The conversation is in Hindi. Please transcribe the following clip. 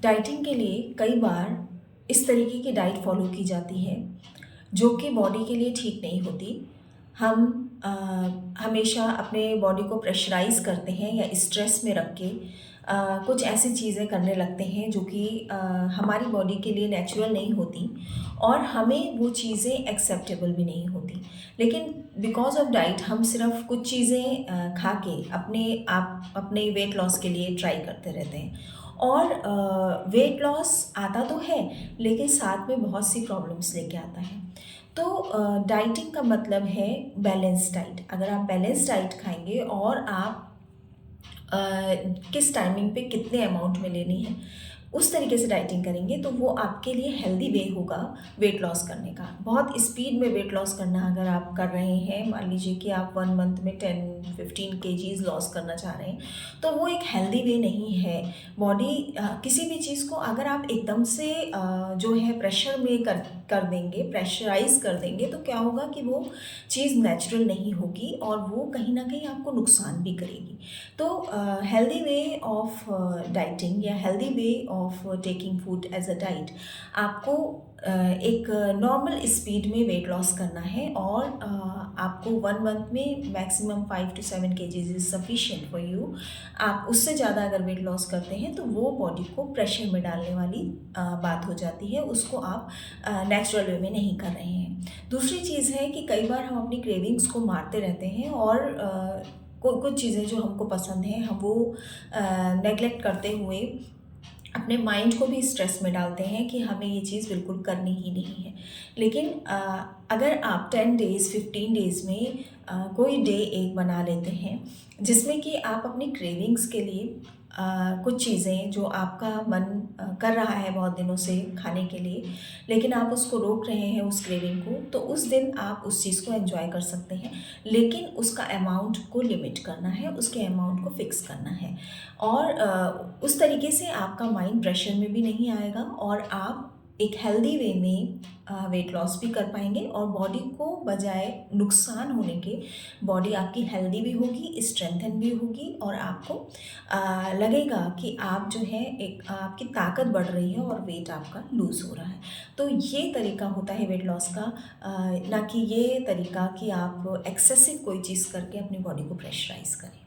डाइटिंग के लिए कई बार इस तरीके की डाइट फॉलो की जाती है जो कि बॉडी के लिए ठीक नहीं होती। हम हमेशा अपने बॉडी को प्रेशराइज़ करते हैं या स्ट्रेस में रख के कुछ ऐसी चीज़ें करने लगते हैं जो कि हमारी बॉडी के लिए नेचुरल नहीं होती और हमें वो चीज़ें एक्सेप्टेबल भी नहीं होती। लेकिन बिकॉज़ ऑफ डाइट हम सिर्फ कुछ चीज़ें खा के अपने वेट लॉस के लिए ट्राई करते रहते हैं और वेट लॉस आता तो है लेकिन साथ में बहुत सी प्रॉब्लम्स लेके आता है। तो डाइटिंग का मतलब है बैलेंस डाइट। अगर आप बैलेंस डाइट खाएंगे और आप अ, किस टाइमिंग पे कितने अमाउंट में लेनी है उस तरीके से डाइटिंग करेंगे तो वो आपके लिए हेल्दी वे होगा वेट लॉस करने का। बहुत स्पीड में वेट लॉस करना अगर आप कर रहे हैं, मान लीजिए कि आप 1 मंथ में 10-15 केजीज़ लॉस करना चाह रहे हैं, तो वो एक हेल्दी वे नहीं है। बॉडी किसी भी चीज़ को अगर आप एकदम से जो है प्रेशर में कर देंगे, प्रेशराइज़ कर देंगे, तो क्या होगा कि वो चीज़ नेचुरल नहीं होगी और वो कहीं न कहीं आपको नुकसान भी करेगी। तो हेल्दी वे ऑफ डाइटिंग या healthy way of taking food as a diet, आपको एक नॉर्मल स्पीड में वेट लॉस करना है और आपको 1 मंथ में maximum 5 to 7 KGs is sufficient for you. आप उससे ज़्यादा अगर वेट लॉस करते हैं तो वो बॉडी को प्रेशर में डालने वाली बात हो जाती है, उसको आप नेचुरल वे में नहीं कर रहे हैं। दूसरी चीज़ है कि कई बार हम अपनी क्रेविंग्स को मारते रहते हैं और कुछ चीज़ें जो हमको पसंद हैं हम वो नेगलेक्ट करते हुए अपने माइंड को भी स्ट्रेस में डालते हैं कि हमें ये चीज़ बिल्कुल करनी ही नहीं है। लेकिन अगर आप 10 डेज़ 15 डेज़ में कोई डे एक बना लेते हैं जिसमें कि आप अपनी क्रेविंग्स के लिए कुछ चीज़ें जो आपका मन कर रहा है बहुत दिनों से खाने के लिए, लेकिन आप उसको रोक रहे हैं उस क्रेविंग को, तो उस दिन आप उस चीज़ को एंजॉय कर सकते हैं। लेकिन उसका अमाउंट को लिमिट करना है, उसके अमाउंट को फिक्स करना है और उस तरीके से आपका माइंड प्रेशर में भी नहीं आएगा और आप एक हेल्दी वे में वेट लॉस भी कर पाएंगे और बॉडी को बजाय नुकसान होने के बॉडी आपकी हेल्दी भी होगी, स्ट्रेंथन भी होगी और आपको लगेगा कि आप जो है एक आपकी ताकत बढ़ रही है और वेट आपका लूज़ हो रहा है। तो ये तरीका होता है वेट लॉस का, ना कि ये तरीका कि आप एक्सेसिव कोई चीज़ करके अपनी बॉडी को प्रेशराइज़ करें।